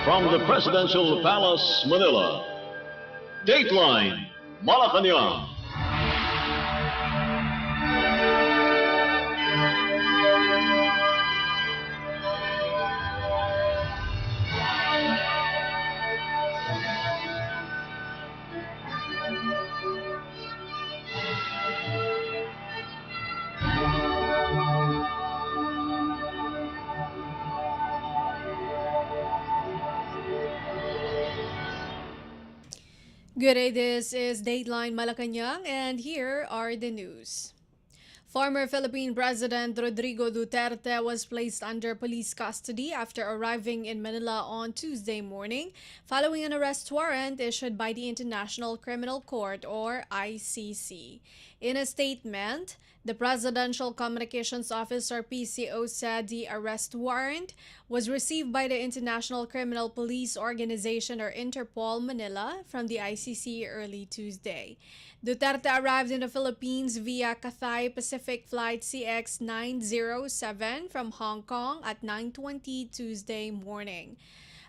From the Presidential Palace, Manila, Dateline Malacañang. Good day, this is Dateline Malacañang, and here are the news. Former Philippine President Rodrigo Duterte was placed under police custody after arriving in Manila on Tuesday morning, following an arrest warrant issued by the International Criminal Court, or ICC. In a statement, the Presidential Communications Office, or PCO, said the arrest warrant was received by the International Criminal Police Organization, or Interpol, Manila from the ICC early Tuesday. Duterte arrived in the Philippines via Cathay Pacific Flight CX-907 from Hong Kong at 9:20 Tuesday morning.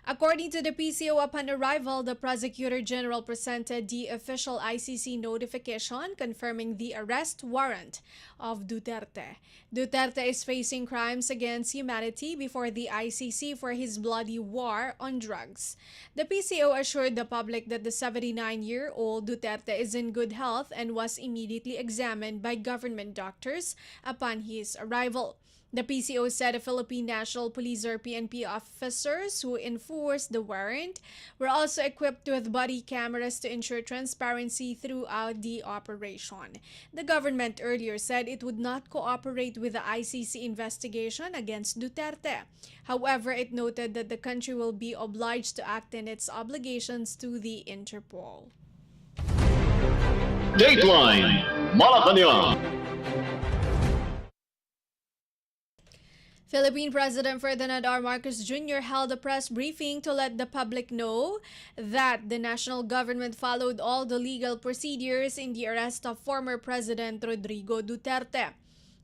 According to the PCO, upon arrival, the Prosecutor General presented the official ICC notification confirming the arrest warrant of Duterte. Duterte is facing crimes against humanity before the ICC for his bloody war on drugs. The PCO assured the public that the 79-year-old Duterte is in good health and was immediately examined by government doctors upon his arrival. The PCO said the Philippine National Police, or PNP, officers who enforced the warrant were also equipped with body cameras to ensure transparency throughout the operation. The government earlier said it would not cooperate with the ICC investigation against Duterte. However, it noted that the country will be obliged to act in its obligations to the Interpol. Dateline Malacañang. Philippine President Ferdinand R. Marcos Jr. held a press briefing to let the public know that the national government followed all the legal procedures in the arrest of former President Rodrigo Duterte.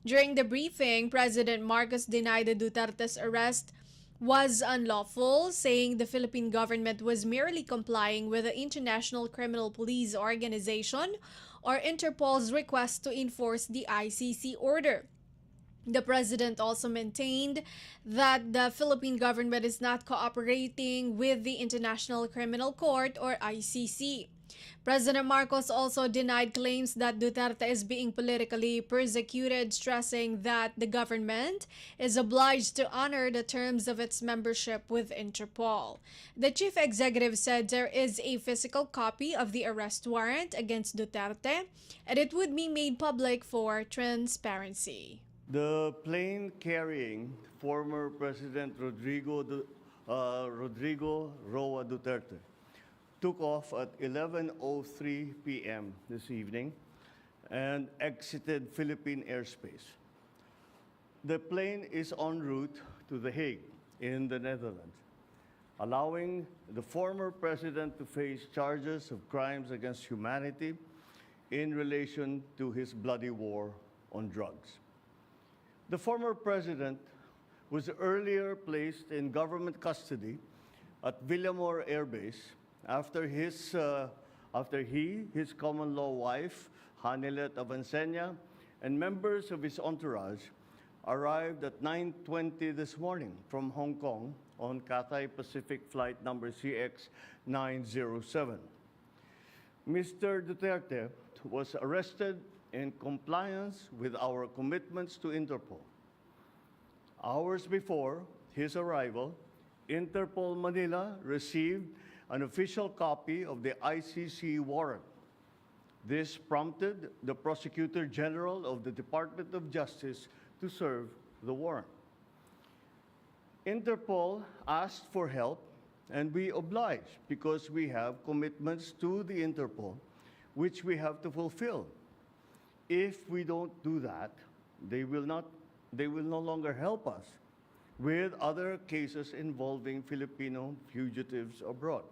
During the briefing, President Marcos denied the Duterte's arrest was unlawful, saying the Philippine government was merely complying with the International Criminal Police Organization, or Interpol's request to enforce the ICC order. The president also maintained that the Philippine government is not cooperating with the International Criminal Court, or ICC. President Marcos also denied claims that Duterte is being politically persecuted, stressing that the government is obliged to honor the terms of its membership with Interpol. The chief executive said there is a physical copy of the arrest warrant against Duterte, and it would be made public for transparency. The plane carrying former President Rodrigo Roa Duterte took off at 11:03 p.m. this evening and exited Philippine airspace. The plane is en route to The Hague in the Netherlands, allowing the former president to face charges of crimes against humanity in relation to his bloody war on drugs. The former president was earlier placed in government custody at Villamor Air Base after his common-law wife, Hanilet Avancenia, and members of his entourage arrived at 9:20 this morning from Hong Kong on Cathay Pacific flight number CX-907. Mr. Duterte was arrested in compliance with our commitments to Interpol. Hours before his arrival, Interpol Manila received an official copy of the ICC warrant. This prompted the Prosecutor General of the Department of Justice to serve the warrant. Interpol asked for help, and we obliged because we have commitments to the Interpol, which we have to fulfill. If we don't do that, they will no longer help us with other cases involving Filipino fugitives abroad.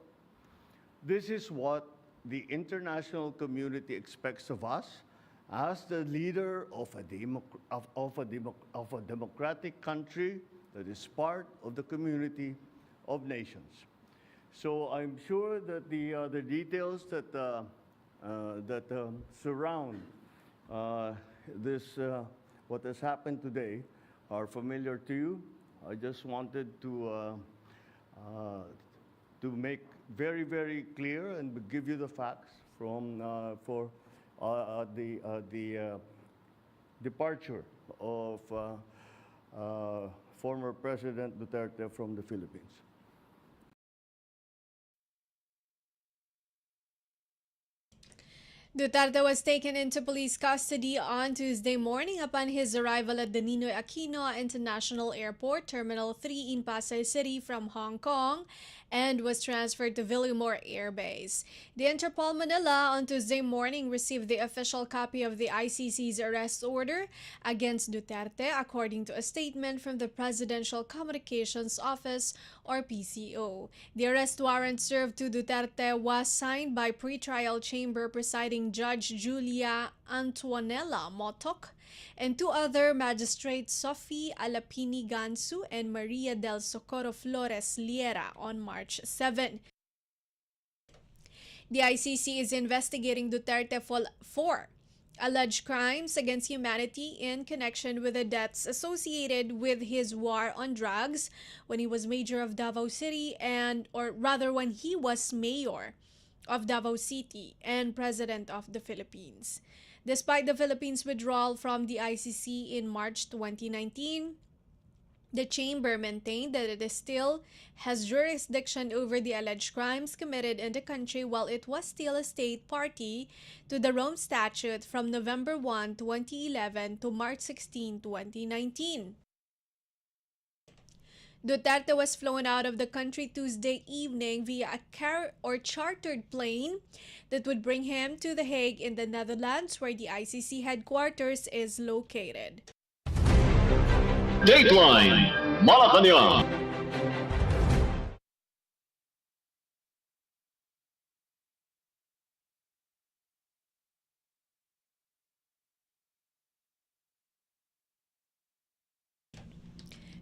This is what the international community expects of us as the leader of a democratic country that is part of the community of nations. So I'm sure that the details that surround this what has happened today are familiar to you. I just wanted to make very, very clear and give you the facts from for the departure of former President Duterte from the Philippines. Duterte was taken into police custody on Tuesday morning upon his arrival at the Ninoy Aquino International Airport, Terminal 3 in Pasay City from Hong Kong, and was transferred to Villamor Air Base. The Interpol Manila on Tuesday morning received the official copy of the ICC's arrest order against Duterte, according to a statement from the Presidential Communications Office, or PCO. The arrest warrant served to Duterte was signed by pretrial chamber presiding Judge Julia Antonella Motok and two other magistrates, Sophie Alapini Gansu and Maria del Socorro Flores Liera, on March 7. The ICC is investigating Duterte for alleged crimes against humanity in connection with the deaths associated with his war on drugs when he was mayor of Davao City when he was mayor of Davao City and President of the Philippines. Despite the Philippines' withdrawal from the ICC in March 2019, the chamber maintained that it still has jurisdiction over the alleged crimes committed in the country while it was still a state party to the Rome Statute from November 1, 2011 to March 16, 2019. Duterte was flown out of the country Tuesday evening via a chartered plane that would bring him to The Hague in the Netherlands, where the ICC headquarters is located. Dateline Malacañang.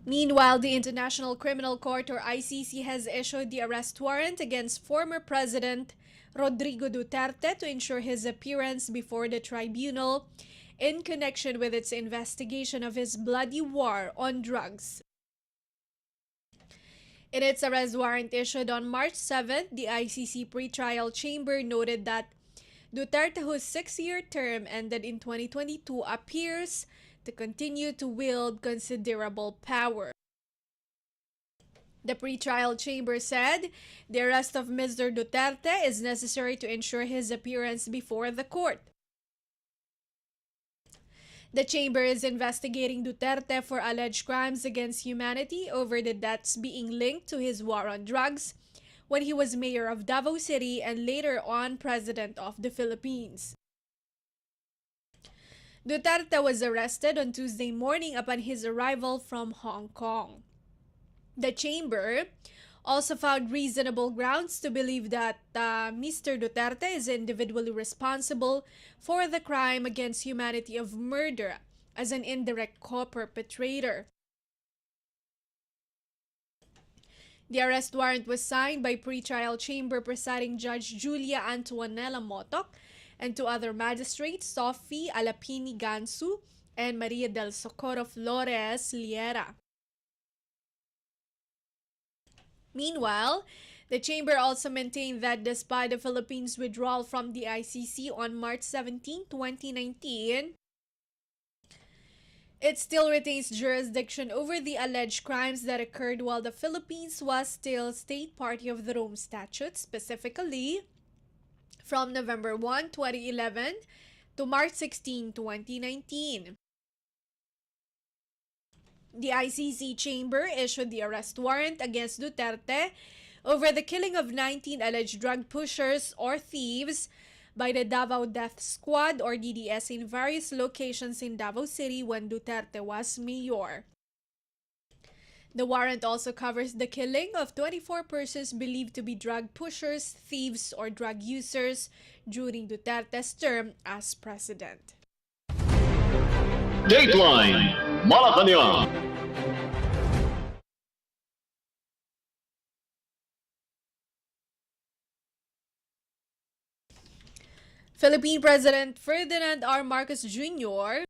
Meanwhile, the International Criminal Court, or ICC, has issued the arrest warrant against former President Rodrigo Duterte to ensure his appearance before the tribunal in connection with its investigation of his bloody war on drugs. In its arrest warrant issued on March 7th, the ICC pretrial chamber noted that Duterte, whose 6-year term ended in 2022, appears to continue to wield considerable power. The pretrial chamber said the arrest of Mr. Duterte is necessary to ensure his appearance before the court. The chamber is investigating Duterte for alleged crimes against humanity over the deaths being linked to his war on drugs when he was mayor of Davao City and later on President of the Philippines. Duterte was arrested on Tuesday morning upon his arrival from Hong Kong. The chamber also found reasonable grounds to believe that Mr. Duterte is individually responsible for the crime against humanity of murder as an indirect co-perpetrator. The arrest warrant was signed by pretrial chamber presiding Judge Julia Antonella Motok and two other magistrates, Sophie Alapini Gansu and Maria del Socorro Flores Liera. Meanwhile, the chamber also maintained that despite the Philippines' withdrawal from the ICC on March 17, 2019, it still retains jurisdiction over the alleged crimes that occurred while the Philippines was still state party of the Rome Statute, specifically from November 1, 2011 to March 16, 2019. The ICC chamber issued the arrest warrant against Duterte over the killing of 19 alleged drug pushers or thieves by the Davao Death Squad or DDS in various locations in Davao City when Duterte was mayor. The warrant also covers the killing of 24 persons believed to be drug pushers, thieves, or drug users during Duterte's term as president. Dateline Malacañang. Philippine President Ferdinand R. Marcos Jr.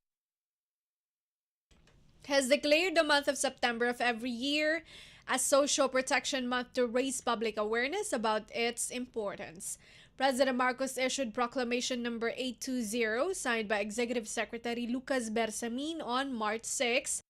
has declared the month of September of every year as Social Protection Month to raise public awareness about its importance. President Marcos issued Proclamation number 820 signed by Executive Secretary Lucas Bersamin on March 6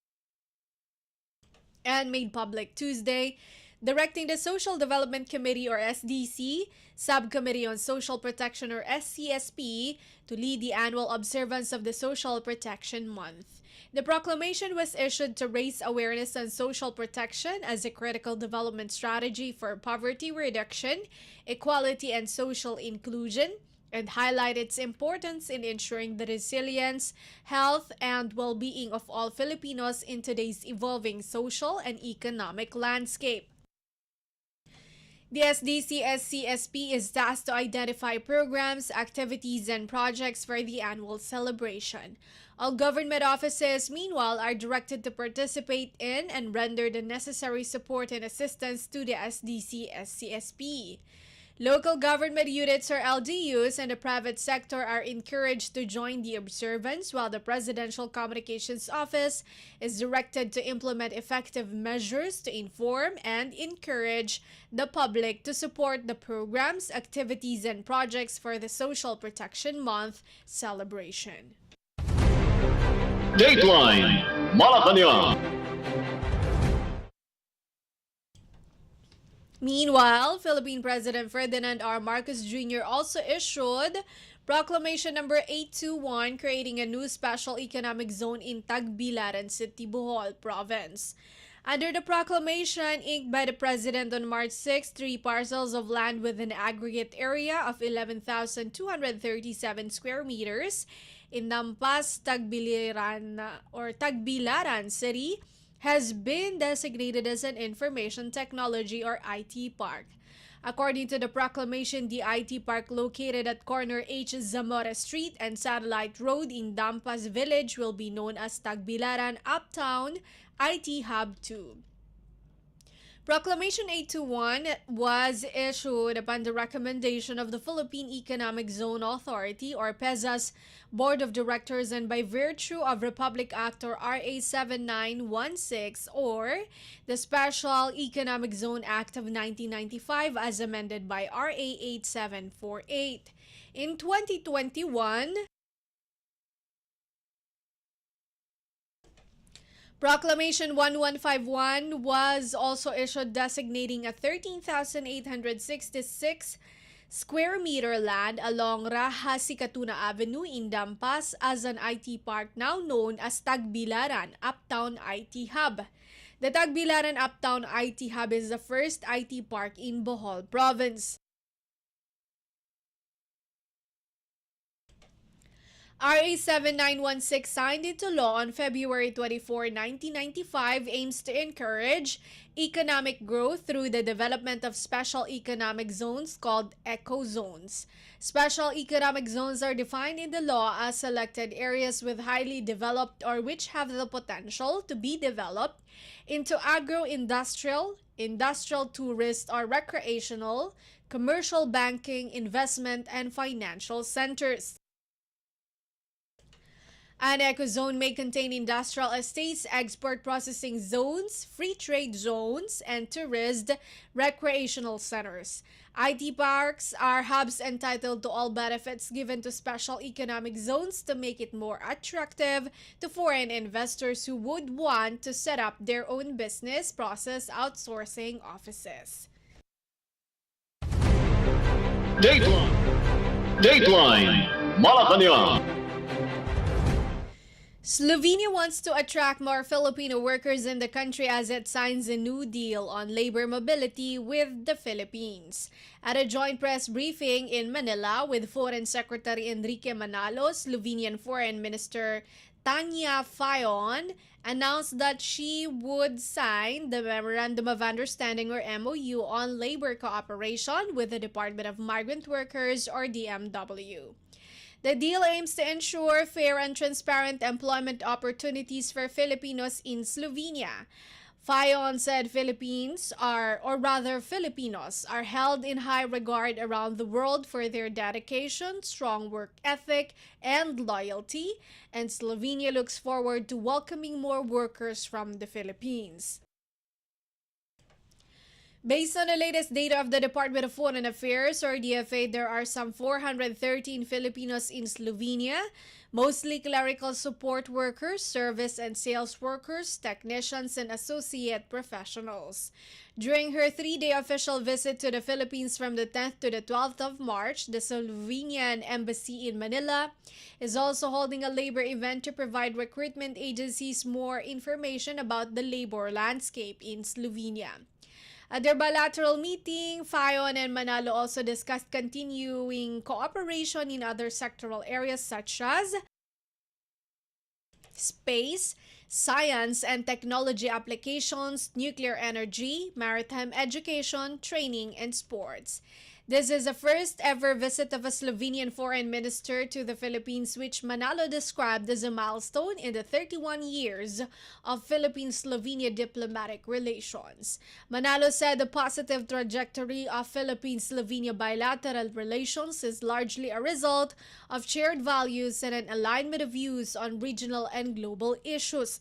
and made public Tuesday, directing the Social Development Committee or SDC, Subcommittee on Social Protection or SCSP to lead the annual observance of the Social Protection Month. The proclamation was issued to raise awareness on social protection as a critical development strategy for poverty reduction, equality, and social inclusion, and highlight its importance in ensuring the resilience, health, and well-being of all Filipinos in today's evolving social and economic landscape. The SDC-SCSP is tasked to identify programs, activities, and projects for the annual celebration. All government offices, meanwhile, are directed to participate in and render the necessary support and assistance to the SDC-SCSP. Local government units or LGUs and the private sector are encouraged to join the observance, while the Presidential Communications Office is directed to implement effective measures to inform and encourage the public to support the programs, activities, and projects for the Social Protection Month celebration. Dateline Malacañang. Meanwhile, Philippine President Ferdinand R. Marcos Jr. also issued Proclamation number 821 creating a new special economic zone in Tagbilaran City, Bohol Province. Under the proclamation inked by the President on March 6, 3 parcels of land with an aggregate area of 11,237 square meters in Nampas, Tagbilaran City has been designated as an Information Technology or IT Park. According to the proclamation, the IT Park located at corner H. Zamora Street and Satellite Road in Dampas Village will be known as Tagbilaran Uptown IT Hub 2. Proclamation 821 was issued upon the recommendation of the Philippine Economic Zone Authority or PEZA's Board of Directors and by virtue of Republic Act or RA 7916 or the Special Economic Zone Act of 1995 as amended by RA 8748. In 2021, Proclamation 1151 was also issued designating a 13,866 square meter land along Raha Sikatuna Avenue in Dampas as an IT park now known as Tagbilaran Uptown IT Hub. The Tagbilaran Uptown IT Hub is the first IT park in Bohol Province. RA 7916 signed into law on February 24, 1995 aims to encourage economic growth through the development of special economic zones called eco-zones. Special economic zones are defined in the law as selected areas with highly developed or which have the potential to be developed into agro-industrial, industrial tourist or recreational, commercial banking, investment, and financial centers. An eco-zone may contain industrial estates, export processing zones, free trade zones, and tourist recreational centers. IT parks are hubs entitled to all benefits given to special economic zones to make it more attractive to foreign investors who would want to set up their own business process outsourcing offices. Dateline Malacañang. Slovenia wants to attract more Filipino workers in the country as it signs a new deal on labor mobility with the Philippines. At a joint press briefing in Manila with Foreign Secretary Enrique Manalo, Slovenian Foreign Minister Tanya Fayon announced that she would sign the Memorandum of Understanding or MOU on labor cooperation with the Department of Migrant Workers or DMW. The deal aims to ensure fair and transparent employment opportunities for Filipinos in Slovenia. Fayon said Filipinos are held in high regard around the world for their dedication, strong work ethic, and loyalty, and Slovenia looks forward to welcoming more workers from the Philippines. Based on the latest data of the Department of Foreign Affairs, or DFA, there are some 413 Filipinos in Slovenia, mostly clerical support workers, service and sales workers, technicians, and associate professionals. During her 3-day official visit to the Philippines from the 10th to the 12th of March, the Slovenian Embassy in Manila is also holding a labor event to provide recruitment agencies more information about the labor landscape in Slovenia. At their bilateral meeting, Fayon and Manalo also discussed continuing cooperation in other sectoral areas such as space, science and technology applications, nuclear energy, maritime education, training, and sports. This is the first ever visit of a Slovenian foreign minister to the Philippines, which Manalo described as a milestone in the 31 years of Philippine-Slovenia diplomatic relations. Manalo said the positive trajectory of Philippine-Slovenia bilateral relations is largely a result of shared values and an alignment of views on regional and global issues.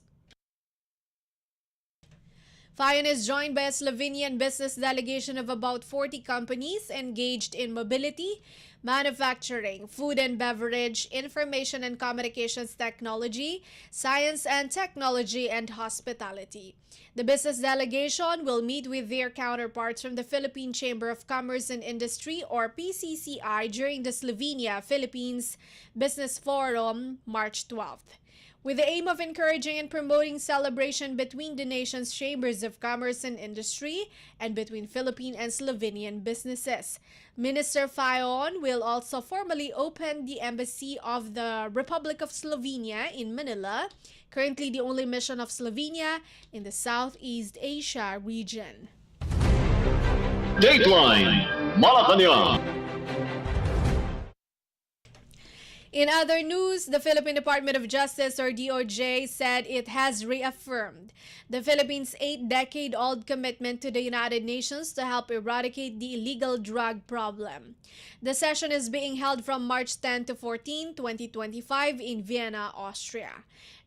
Fayon is joined by a Slovenian business delegation of about 40 companies engaged in mobility, manufacturing, food and beverage, information and communications technology, science and technology, and hospitality. The business delegation will meet with their counterparts from the Philippine Chamber of Commerce and Industry, or PCCI, during the Slovenia-Philippines Business Forum, March 12th. With the aim of encouraging and promoting celebration between the nation's chambers of commerce and industry and between Philippine and Slovenian businesses. Minister Fayon will also formally open the Embassy of the Republic of Slovenia in Manila, currently the only mission of Slovenia in the Southeast Asia region. Dateline Malacañang. In other news, the Philippine Department of Justice, or DOJ, said it has reaffirmed the Philippines' 8-decade-old commitment to the United Nations to help eradicate the illegal drug problem. The session is being held from March 10 to 14, 2025 in Vienna, Austria.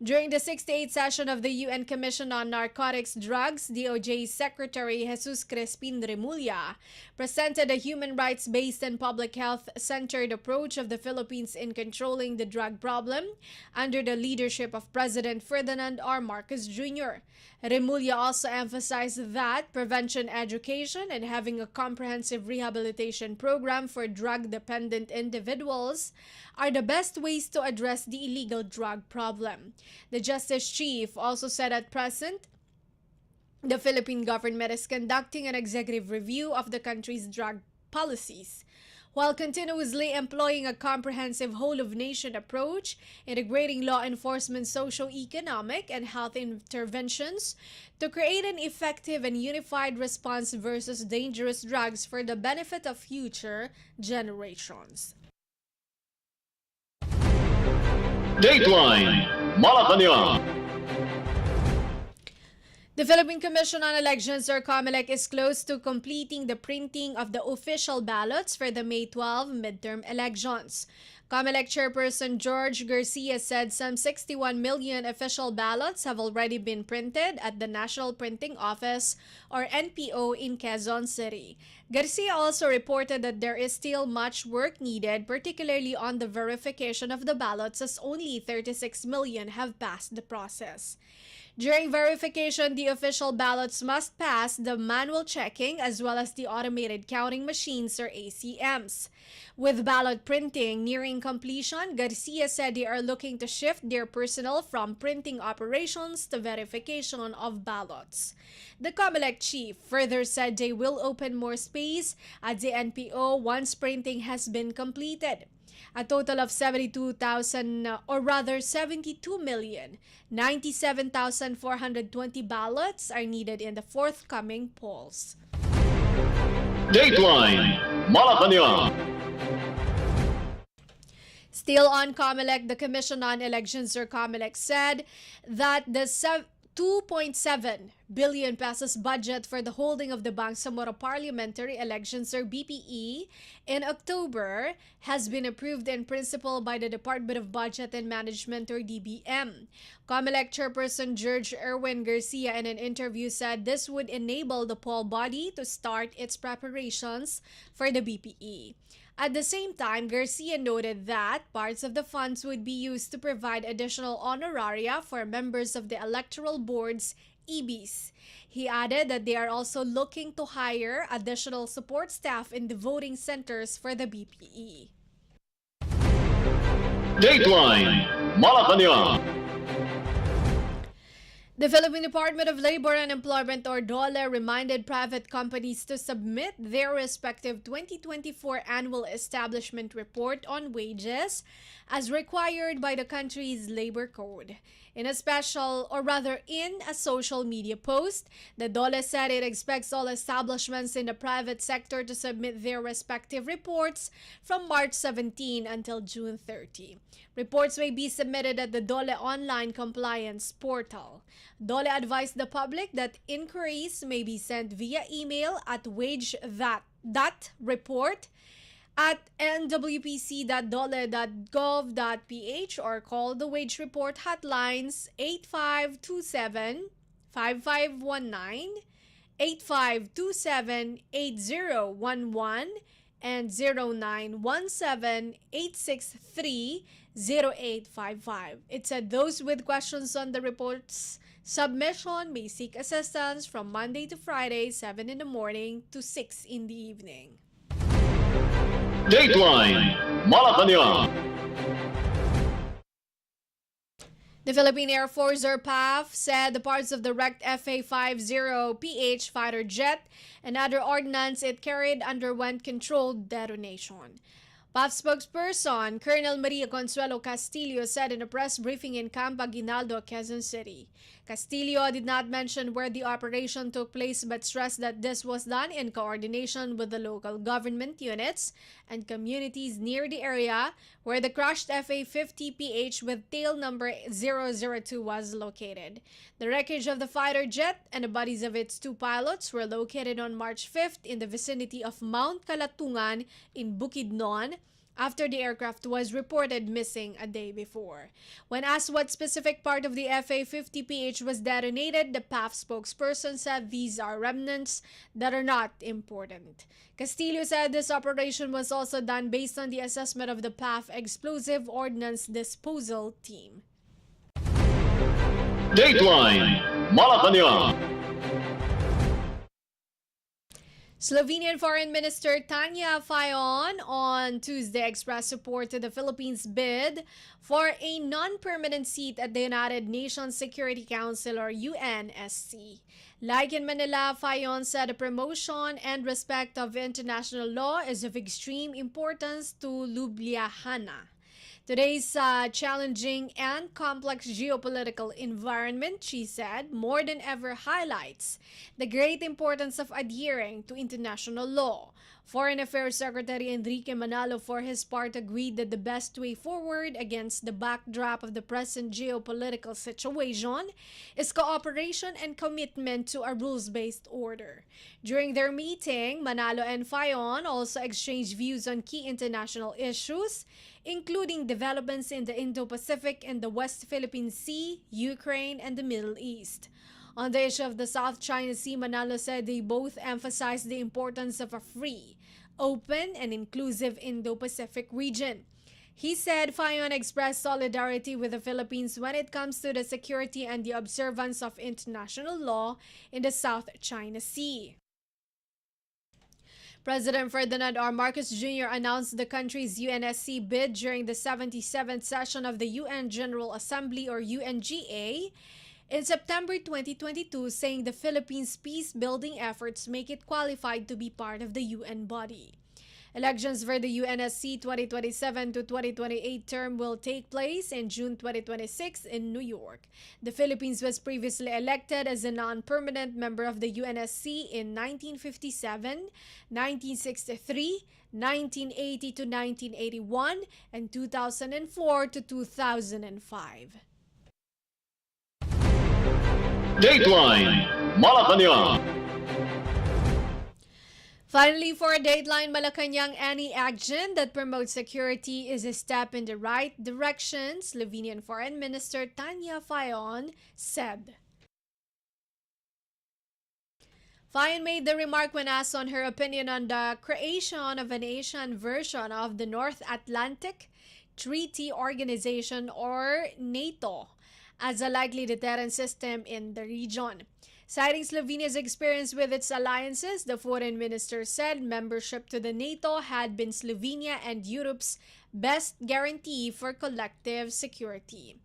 During the 68th session of the UN Commission on Narcotics Drugs, DOJ Secretary Jesus Crespin Remulla presented a human rights-based and public health-centered approach of the Philippines in controlling the drug problem under the leadership of President Ferdinand R. Marcos Jr. Remulla also emphasized that prevention education and having a comprehensive rehabilitation program for drug-dependent individuals are the best ways to address the illegal drug problem. The Justice Chief also said at present, the Philippine government is conducting an executive review of the country's drug policies, while continuously employing a comprehensive whole-of-nation approach, integrating law enforcement, socio-economic, and health interventions to create an effective and unified response versus dangerous drugs for the benefit of future generations. Dateline Malacañang. The Philippine Commission on Elections, or COMELEC, is close to completing the printing of the official ballots for the May 12 midterm elections. COMELEC Chairperson George Garcia said some 61 million official ballots have already been printed at the National Printing Office, or NPO, in Quezon City. Garcia also reported that there is still much work needed, particularly on the verification of the ballots, as only 36 million have passed the process. During verification, the official ballots must pass the manual checking as well as the automated counting machines, or ACMs. With ballot printing nearing completion, Garcia said they are looking to shift their personnel from printing operations to verification of ballots. The COMELEC chief further said they will open more space at the NPO once printing has been completed. A total of 72,097,420 ballots are needed in the forthcoming polls. Dateline Malacañang. Still on COMELEC, the Commission on Elections, or COMELEC, said that the 2.7 billion pesos budget for the holding of the Bangsamoro Parliamentary Elections or BPE in October has been approved in principle by the Department of Budget and Management or DBM. COMELEC Chairperson George Erwin Garcia in an interview said this would enable the poll body to start its preparations for the BPE. At the same time, Garcia noted that parts of the funds would be used to provide additional honoraria for members of the electoral boards, EBs. He added that they are also looking to hire additional support staff in the voting centers for the BPE. Dateline Malacañang. The Philippine Department of Labor and Employment or DOLE reminded private companies to submit their respective 2024 annual establishment report on wages as required by the country's labor code. In a social media post, the DOLE said it expects all establishments in the private sector to submit their respective reports from March 17 until June 30. Reports may be submitted at the DOLE online compliance portal. DOLE advised the public that inquiries may be sent via email at wage.report@nwpc.dole.gov.ph or call the wage report hotlines 8527-5519, 8527-8011, and 0917-863-0855. It said those with questions on the report's submission may seek assistance from Monday to Friday, 7 in the morning to 6 in the evening. Dateline Malacañang. The Philippine Air Force or PAF said the parts of the wrecked FA-50PH fighter jet and other ordnance it carried underwent controlled detonation. PAF spokesperson Colonel Maria Consuelo Castillo said in a press briefing in Camp Aguinaldo, Quezon City. Castillo did not mention where the operation took place but stressed that this was done in coordination with the local government units and communities near the area where the crashed FA-50PH with tail number 002 was located. The wreckage of the fighter jet and the bodies of its two pilots were located on March 5th in the vicinity of Mount Kalatungan in Bukidnon, after the aircraft was reported missing a day before. When asked what specific part of the FA-50PH was detonated, the PAF spokesperson said these are remnants that are not important. Castillo said this operation was also done based on the assessment of the PAF Explosive Ordnance Disposal Team. Dateline Malacañang. Slovenian Foreign Minister Tanya Fajon on Tuesday expressed support to the Philippines' bid for a non-permanent seat at the United Nations Security Council or UNSC. Like in Manila, Fajon said the promotion and respect of international law is of extreme importance to Ljubljana. Today's challenging and complex geopolitical environment, she said, more than ever highlights the great importance of adhering to international law. Foreign Affairs Secretary Enrique Manalo, for his part, agreed that the best way forward against the backdrop of the present geopolitical situation is cooperation and commitment to a rules-based order. During their meeting, Manalo and Fajon also exchanged views on key international issues, including developments in the Indo-Pacific and the West Philippine Sea, Ukraine, and the Middle East. On the issue of the South China Sea, Manalo said they both emphasized the importance of a free, open, and inclusive Indo-Pacific region. He said Fajon expressed solidarity with the Philippines when it comes to the security and the observance of international law in the South China Sea. President Ferdinand R. Marcos Jr. announced the country's UNSC bid during the 77th session of the UN General Assembly or UNGA in September 2022, saying the Philippines' peace-building efforts make it qualified to be part of the UN body. Elections for the UNSC 2027 to 2028 term will take place in June 2026 in New York. The Philippines was previously elected as a non-permanent member of the UNSC in 1957, 1963, 1980 to 1981, and 2004 to 2005. Dateline Malacañang. Finally, for Dateline Malacañang, any action that promotes security is a step in the right direction, Slovenian Foreign Minister Tanja Fajon said. Fajon made the remark when asked on her opinion on the creation of an Asian version of the North Atlantic Treaty Organization, or NATO, as a likely deterrent system in the region. Citing Slovenia's experience with its alliances, the foreign minister said membership to the NATO had been Slovenia and Europe's best guarantee for collective security.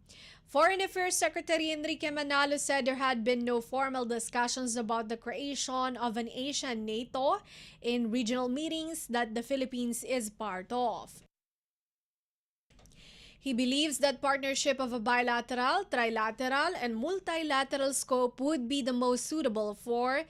Foreign Affairs Secretary Enrique Manalo said there had been no formal discussions about the creation of an Asian NATO in regional meetings that the Philippines is part of. He believes that partnership of a bilateral, trilateral, and multilateral scope would be the most suitable for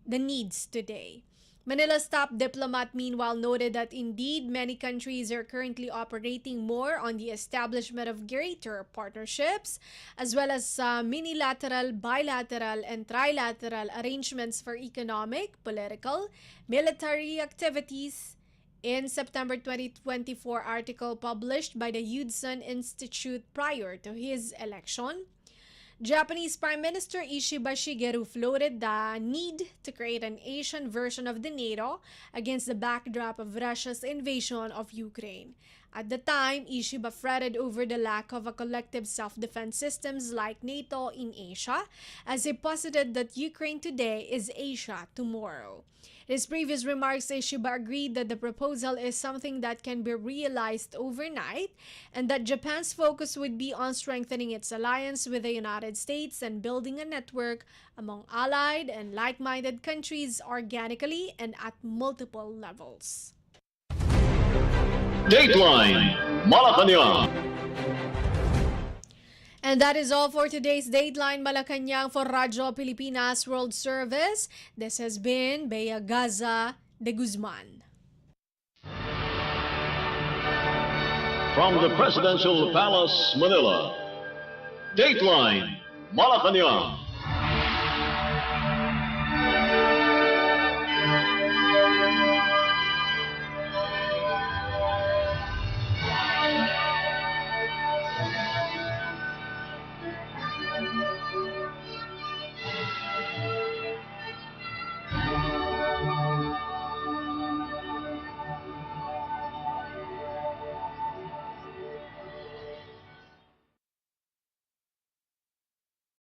the needs today. Manila's top diplomat meanwhile noted that indeed many countries are currently operating more on the establishment of greater partnerships, as well as minilateral, bilateral, and trilateral arrangements for economic, political, military activities. In September 2024 article published by the Guzman Institute prior to his election, Japanese Prime Minister Ishiba Shigeru floated the need to create an Asian version of the NATO against the backdrop of Russia's invasion of Ukraine. At the time, Ishiba fretted over the lack of a collective self-defense systems like NATO in Asia, as he posited that Ukraine today is Asia tomorrow. In his previous remarks, Ishiba agreed that the proposal is something that can be realized overnight and that Japan's focus would be on strengthening its alliance with the United States and building a network among allied and like-minded countries organically and at multiple levels. Dateline Malacañang. And that is all for today's Dateline Malacañang for Radyo Pilipinas World Service. This has been Bea Gaza-de Guzman. From the Presidential Palace, Manila, Dateline Malacañang.